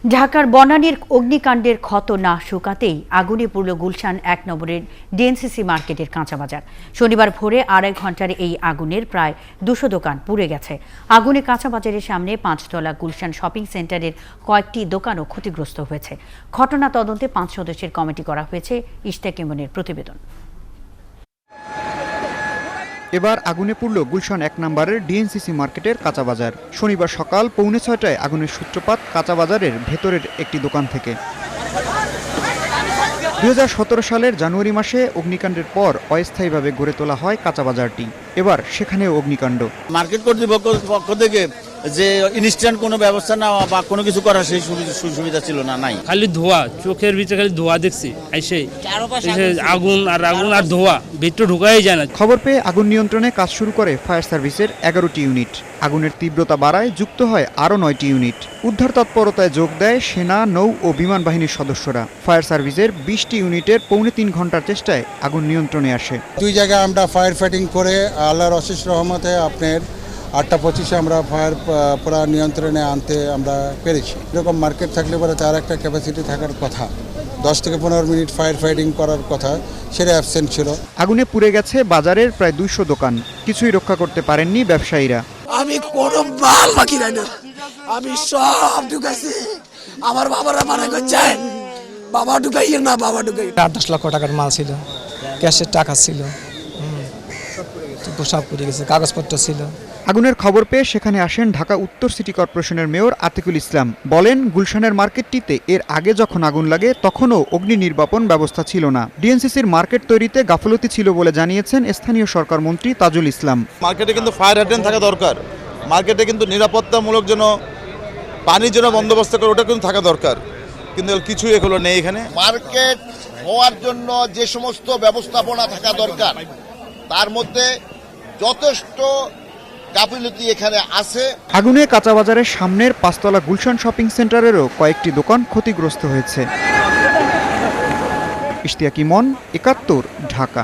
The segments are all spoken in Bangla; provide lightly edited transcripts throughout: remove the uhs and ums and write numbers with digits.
ঢাকার বনানীর অগ্নিকাণ্ডের ক্ষত না শুকাতেই আগুনে পুড়ল গুলশান ১ নম্বরের ডিএনসিসি মার্কেটের কাঁচা বাজার। শনিবার ভোরে ২.৫ ঘন্টার এই আগুনের প্রায় ২০০ দোকান পুড়ে গেছে। আগুনে কাঁচা বাজারের সামনে ৫তলা গুলশান শপিং সেন্টারের কয়েকটি দোকানও ক্ষতিগ্রস্ত হয়েছে। ঘটনা তদন্তে ৫ সদস্যের কমিটি করা হয়েছে। ইশতিয়াক ইমনের প্রতিবেদন। এবার আগুনে পুড়ল গুলশান ১ নম্বরের ডিএনসিসি মার্কেটের কাঁচা বাজার। শনিবার সকাল 6:45টায় আগুনের সূত্রপাত কাঁচা বাজারের ভেতরের একটি দোকান থেকে। ২০১৭ সালের জানুয়ারি মাসে অগ্নিকাণ্ডের পর অস্থায়ীভাবে গড়ে তোলা হয় কাঁচা বাজারটি। এবার সেখানেও অগ্নিকাণ্ড। মার্কেট কর্তৃপক্ষের পক্ষ থেকে যে ইনস্ট্যান্ট কোনো ব্যবস্থা নেওয়া বা কোনো কিছু করার সেই সুবিধা ছিল না, নাই। খালি ধোয়া, চোখের ভিতরে খালি ধোয়া দেখছি। আগুন আর ধোয়া, ভিতরে ঢুকাই যায় না। খবর পেয়ে আগুন নিয়ন্ত্রণে কাজ শুরু করে ফায়ার সার্ভিসের ১১টি ইউনিট। আগুনের তীব্রতা বাড়ায় যুক্ত হয় আরও ৯টি ইউনিট। উদ্ধার তৎপরতায় যোগ দেয় সেনা, নৌ ও বিমান বাহিনীর সদস্যরা। ফায়ার সার্ভিসের ২০টি ইউনিটের ৩.৫ ঘন্টার চেষ্টায় আগুন নিয়ন্ত্রণে আসে। দুই জায়গায় আমরা ফায়ার ফাইটিং করে আল্লাহর অশেষ রহমতে আপনার ৮টা ২৫ আমরা ফায়ার পুরা নিয়ন্ত্রণে আনতে আমরা পেরেছি। এরকম মার্কেট থাকলে পরে তার একটা ক্যাপাসিটি থাকার কথা, ১০ থেকে ১৫ মিনিট ফায়ার ফাইটিং করার কথা, সেটা অ্যাবসেন্ট ছিল। আগুনে পুড়ে গেছে বাজারের প্রায় ২০০ দোকান। কিছুই রক্ষা করতে পারেননি ব্যবসায়ীরা। আমি কোনো মাল বাকি নাই না, আমি সব ঢুকাইছি। আমার বাবারা মানা করছে বাবা ঢুকাই না, বাবা ঢুকাই। ৮-১০ লক্ষ টাকার মাল ছিল, ক্যাশের টাকা ছিল, সব পুড়ে গেছে, কাগজপত্র ছিল। আগুনের খবর পেয়ে সেখানে আসেন ঢাকা উত্তর সিটি কর্পোরেশনের মেয়র আতিকুল ইসলাম। বলেন, গুলশানের মার্কেটটিতে এর আগে যখন আগুন লাগে তখনও অগ্নি নির্বাপন ব্যবস্থা ছিল না। ডিএনসিসির মার্কেট তৈরিতে গাফলতি ছিল বলে জানিয়েছেন স্থানীয় সরকার মন্ত্রী তাজুল ইসলাম। মার্কেটে কিন্তু ফায়ার হাইড্রেন্ট থাকা দরকার, মার্কেটে কিন্তু নিরাপত্তামূলক জন্য পানির জন্য বন্দোবস্ত করে ওটা কিন্তু থাকা দরকার, কিন্তু কিছুই এগুলো নেই এখানে। মার্কেট হওয়ার জন্য যে সমস্ত ব্যবস্থাপনা থাকা দরকার তার মধ্যে যথেষ্ট গাফিলতি এখানে আছে। আগুনে কাঁচা বাজারের সামনের ৫তলা গুলশান শপিং সেন্টারেরও কয়েকটি দোকান ক্ষতিগ্রস্ত হয়েছে। ইশতিয়াক ইমন, ৭১, ঢাকা।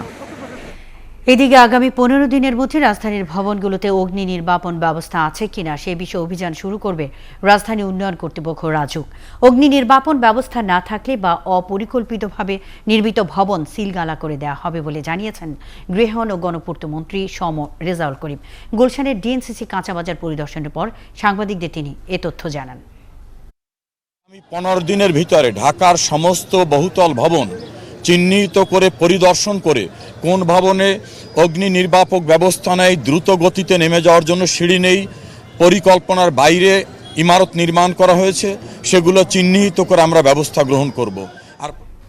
এদিকে আগামী ১৫ দিনের মধ্যে রাজধানীর ভবনগুলোতে অগ্নি নির্বাপন ব্যবস্থা আছে কিনা সে বিষয়ে অভিযান শুরু করবে রাজধানী উন্নয়ন কর্তৃপক্ষ রাজুক। অগ্নি নির্বাপন ব্যবস্থা না থাকলে বা অপরিকল্পিতভাবে নির্মিত ভবন সিলগালা করে দেওয়া হবে বলে জানিয়েছেন গৃহায়ন ও গণপূর্ত মন্ত্রী রেজাউল করিম। গুলশানের ডিএনসিসি কাঁচা বাজার পরিদর্শনের পর সাংবাদিকদের তিনি এ তথ্য জানান। ১৫ দিনের ভিতরে ঢাকার সমস্ত বহুতল ভবন চিহ্নিত করে পরিদর্শন করে কোন ভবনে অগ্নি নির্বাপক ব্যবস্থা নেই, দ্রুত গতিতে নেমে যাওয়ার জন্য সিঁড়ি নেই, পরিকল্পনার বাইরে ইমারত নির্মাণ করা হয়েছে, সেগুলো চিহ্নিত করে আমরা ব্যবস্থা গ্রহণ করব।